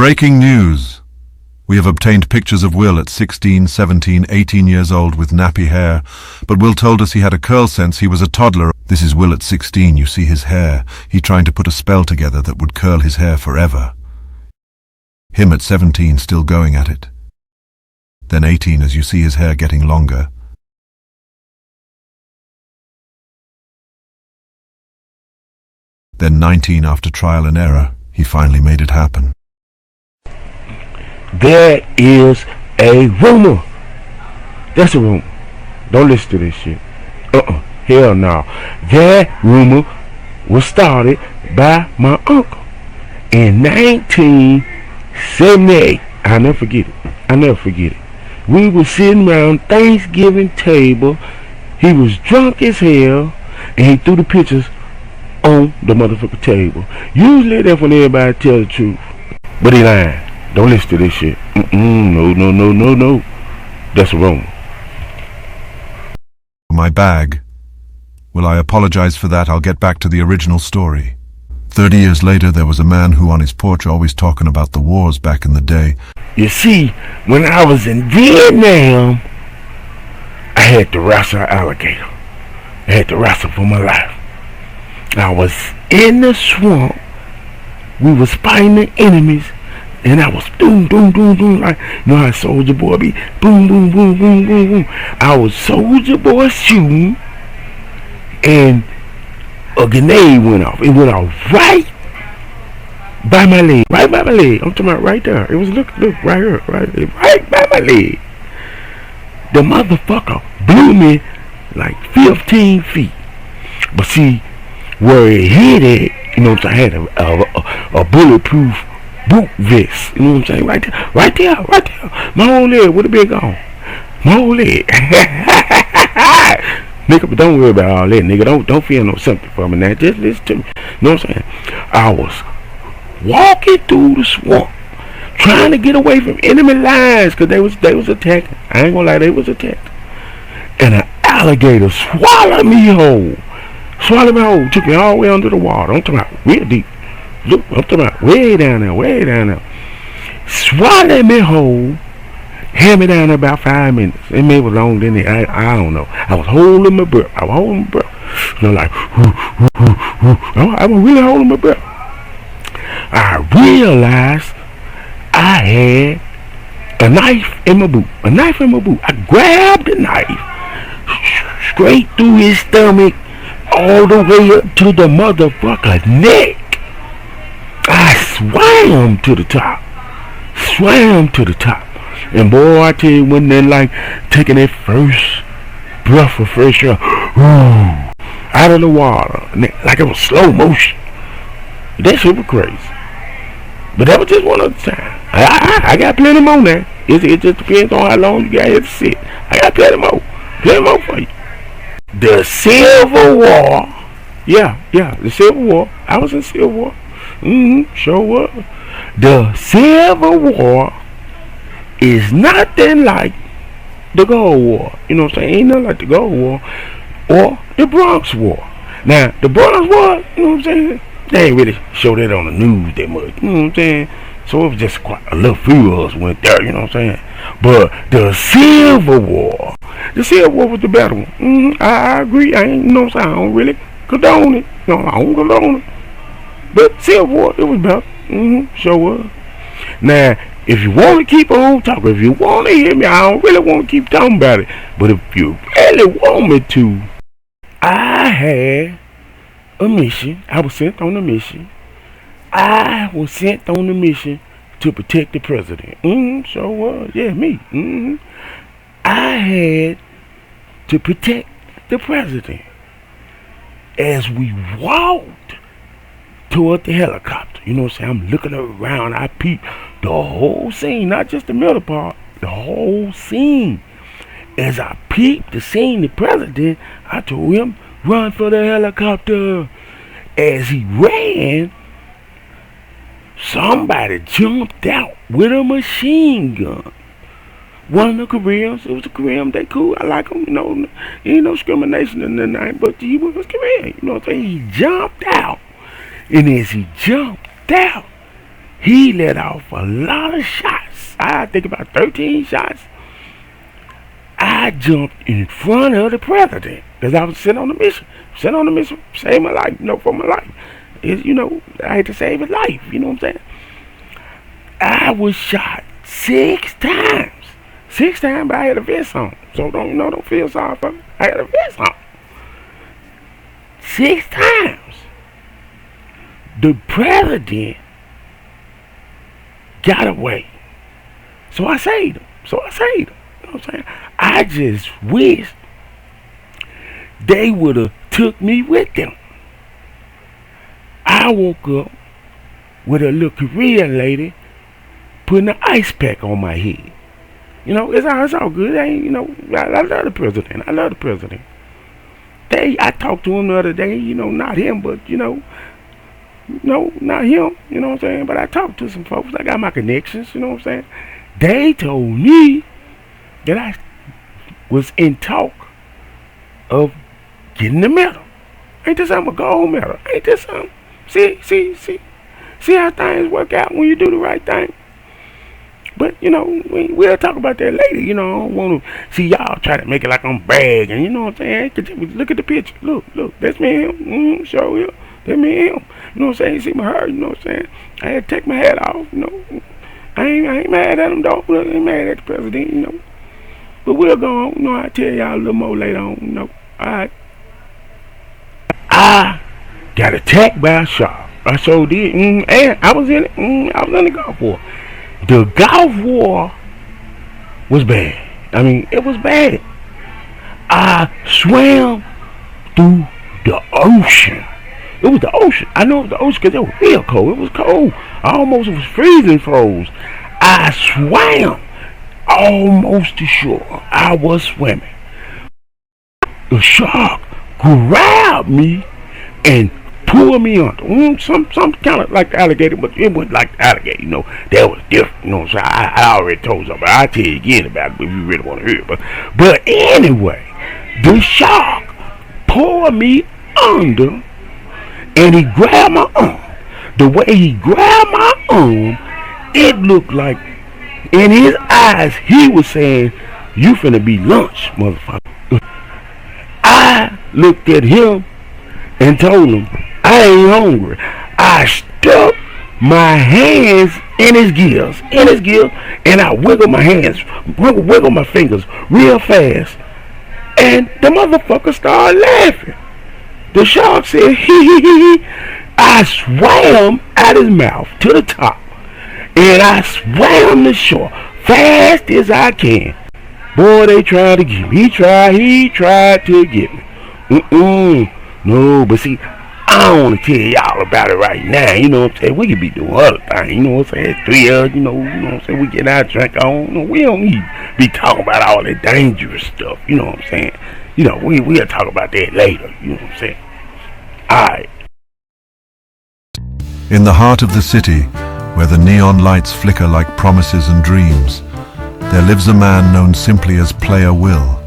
Breaking news. We have obtained pictures of Will at 16, 17, 18 years old with nappy hair, but Will told us he had a curl since he was a toddler. This is Will at 16, you see his hair. He trying to put a spell together that would curl his hair forever. Him at 17 still going at it. Then 18 as you see his hair getting longer. Then 19 after trial and error, he finally made it happen. There is a rumor. That's a rumor. Don't listen to this shit. Hell no. That rumor was started by my uncle in 1978. I'll never forget it. We were sitting around Thanksgiving table. He was drunk as hell, and he threw the pictures on the motherfucking table. Usually that's when everybody tells the truth, but he lying. Don't listen to this shit. No. That's a rumor. My bag. Well, I apologize for that. I'll get back to the original story. 30 years later, there was a man who on his porch always talking about the wars back in the day. You see, when I was in Vietnam, I had to wrestle an alligator. I had to wrestle for my life. I was in the swamp. We was fighting the enemies. And I was boom, like, you know how Soldier Boy be, boom. I was Soldier Boy shooting, and a grenade went off. It went off right by my leg, I'm talking about right there. It was look right here, right by my leg. The motherfucker blew me like 15 feet. But see, where it hit it, you know what I'm saying, I had a bulletproof boot vest, you know what I'm saying, right there. My whole leg would have been gone. My whole leg. Nigga, but don't worry about all that, nigga. Don't feel no sympathy for me now. Just listen to me. You know what I'm saying? I was walking through the swamp, trying to get away from enemy lines, cause they was attacking. I ain't gonna lie, they was attacking. And an alligator swallowed me whole. Took me all the way under the water. I'm talking about real deep. Look, I'm talking about way down there. Swallowed me whole. Had me down there about 5 minutes. It may was longer than that. I don't know. I was holding my breath. You know, like, I was really holding my breath. I realized I had a knife in my boot. I grabbed the knife straight through his stomach, all the way up to the motherfucker's neck. I swam to the top. And boy, I tell you, wasn't that like taking that first breath of fresh air out of the water, like it was slow motion. That shit was crazy. But that was just one other time. I got plenty more now. It just depends on how long you got here to sit. I got plenty more for you. The Civil War. Yeah, the Civil War. I was in Civil War. Sure was. The Civil War is nothing like the Gulf War. You know what I'm saying? Ain't nothing like the Gulf War or the Bronx War. Now, the Bronx War, you know what I'm saying? They ain't really show that on the news that much. You know what I'm saying? So it was just quite a little few of us went there, you know what I'm saying? But the Civil War was the better one. I agree. I ain't, you know what I'm saying? I don't really condone it. No, I don't condone it. But Civil War, it was better. Sure was. Now, if you want to keep on talking, if you want to hear me, I don't really want to keep talking about it. But if you really want me to, I had a mission. I was sent on a mission. To protect the president. Sure was. Yeah, me. I had to protect the president. As we walked toward the helicopter, you know what I'm saying? I'm looking around. I peeped the whole scene, not just the middle part, the whole scene. As I peeped the scene, the president, I told him, run for the helicopter. As he ran, somebody jumped out with a machine gun. One of the Koreans, it was a Korean, they cool, I like them, you know, ain't no discrimination in the name, but he was Korean, you know what I'm saying? He jumped out, and as he jumped out, He let off a lot of shots. I think about 13 shots. I jumped in front of the president because I was sent on a mission. Sent on a mission, save my life, for my life. I had to save his life, you know what I'm saying? I was shot 6 times. 6 times, but I had a vest on. So don't feel sorry for me. I had a vest on. 6 times. The president got away. So I saved him. You know what I'm saying? I just wish they would have took me with them. I woke up with a little Korean lady putting an ice pack on my head. It's all good. I love the president. I talked to him the other day, not him, but, no, not him, you know what I'm saying? But I talked to some folks. I got my connections, you know what I'm saying? They told me that I was in talk of getting the medal. Ain't this something? A gold medal? Ain't this something? See how things work out when you do the right thing. But, we'll talk about that later. I don't want to see y'all try to make it like I'm bragging. You know what I'm saying? Look at the picture. Look. That's me and him. Show you. That's me and him. You know what I'm saying? See my hair. You know what I'm saying? I had to take my hat off. I ain't mad at him, though. I ain't mad at the president, But we'll go on. I'll tell y'all a little more later on. All right. I got attacked by a shark. I sure did. And I was in it. I was in the Gulf War. The Gulf War was bad. It was bad. I swam through the ocean. It was the ocean. I know it was the ocean because it was real cold. It was cold. I almost was freezing froze. I swam almost to shore. I was swimming. The shark grabbed me and pulled me under. Some kind of like the alligator, but it wasn't like the alligator, That was different, So I already told you, but I'll tell you again about it if you really want to hear it. But anyway, the shark pulled me under and he grabbed my arm. The way he grabbed my arm, it looked like in his eyes he was saying, "You finna be lunch, motherfucker." I looked at him and told him, "I ain't hungry." I stuck my hands in his gills, and I wiggled my hands, wiggled my fingers real fast, and the motherfucker started laughing. The shark said, "Hee." I swam out his mouth to the top, and I swam the shore fast as I can. Boy, they tried to get me. He tried to get me. No, but see, I don't want to tell y'all about it right now. You know what I'm saying? We could be doing other things. You know what I'm saying? It's 3 hours, you know what I'm saying? We get our drink on. We don't need to be talking about all that dangerous stuff. You know what I'm saying? We'll talk about that later. You know what I'm saying? Alright. In the heart of the city, where the neon lights flicker like promises and dreams, there lives a man known simply as Player Will.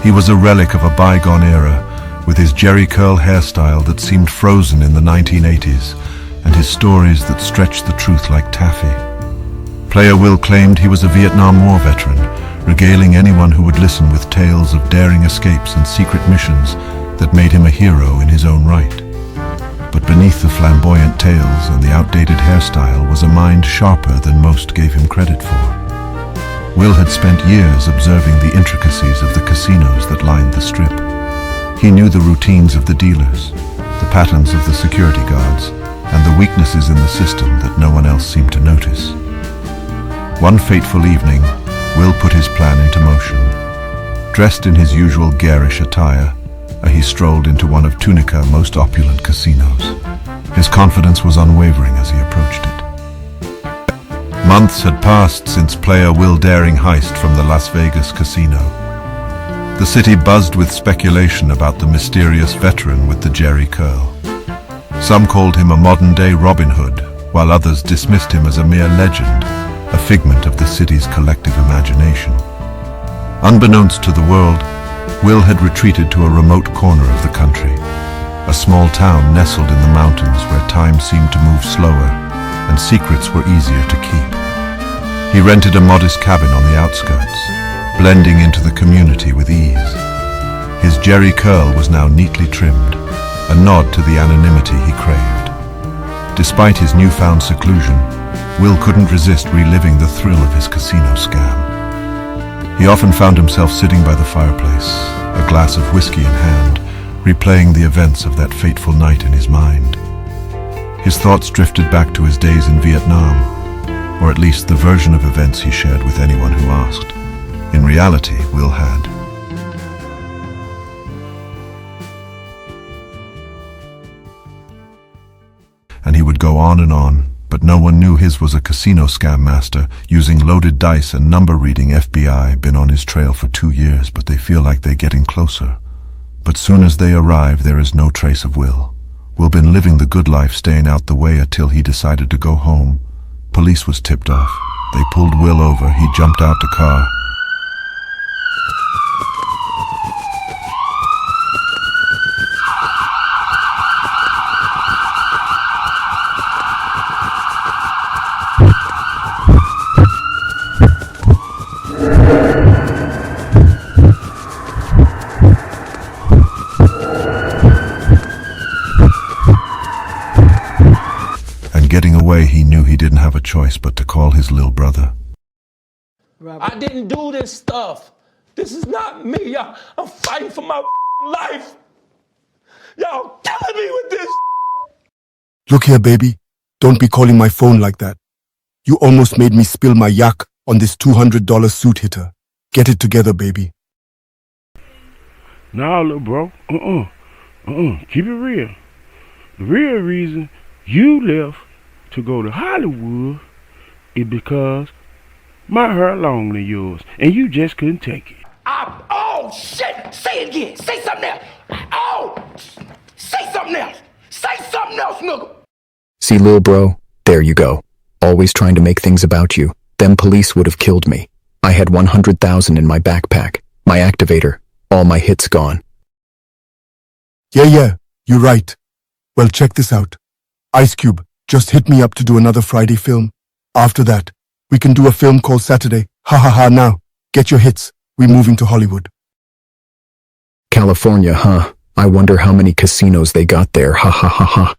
He was a relic of a bygone era, with his jerry curl hairstyle that seemed frozen in the 1980s, and his stories that stretched the truth like taffy. Player Will claimed he was a Vietnam War veteran, regaling anyone who would listen with tales of daring escapes and secret missions that made him a hero in his own right. But beneath the flamboyant tales and the outdated hairstyle was a mind sharper than most gave him credit for. Will had spent years observing the intricacies of the casinos that lined the strip. He knew the routines of the dealers, the patterns of the security guards, and the weaknesses in the system that no one else seemed to notice. One fateful evening, Will put his plan into motion. Dressed in his usual garish attire, he strolled into one of Tunica's most opulent casinos. His confidence was unwavering as he approached it. Months had passed since Player Will daring heist from the Las Vegas casino. The city buzzed with speculation about the mysterious veteran with the jerry curl. Some called him a modern-day Robin Hood, while others dismissed him as a mere legend, a figment of the city's collective imagination. Unbeknownst to the world, Will had retreated to a remote corner of the country, a small town nestled in the mountains where time seemed to move slower and secrets were easier to keep. He rented a modest cabin on the outskirts, blending into the community with ease. His jerry curl was now neatly trimmed, a nod to the anonymity he craved. Despite his newfound seclusion, Will couldn't resist reliving the thrill of his casino scam. He often found himself sitting by the fireplace, a glass of whiskey in hand, replaying the events of that fateful night in his mind. His thoughts drifted back to his days in Vietnam, or at least the version of events he shared with anyone who asked. In reality, Will had. And he would go on and on, but no one knew his was a casino scam master, using loaded dice and number-reading FBI. Been on his trail for 2 years, but they feel like they're getting closer. But soon as they arrive, there is no trace of Will. Will been living the good life, staying out the way until he decided to go home. Police was tipped off. They pulled Will over. He jumped out the car. Getting away, he knew he didn't have a choice but to call his little brother. I didn't do this stuff. This is not me. I'm fighting for my life. Y'all killing me with this. Look here, baby. Don't be calling my phone like that. You almost made me spill my yak on this $200 suit hitter. Get it together, baby. Nah, little bro. Keep it real. The real reason you left to go to Hollywood is because my hair longer than yours, and you just couldn't take it. Oh, shit! Say it again! Say something else! Oh! Say something else! Say something else, nigga! See, lil' bro, there you go. Always trying to make things about you. Them police would have killed me. I had 100,000 in my backpack, my activator, all my hits gone. Yeah, you're right. Well, check this out. Ice Cube just hit me up to do another Friday film. After that, we can do a film called Saturday. Ha ha ha, now, get your hits. We're moving to Hollywood. California, huh? I wonder how many casinos they got there, ha ha ha ha.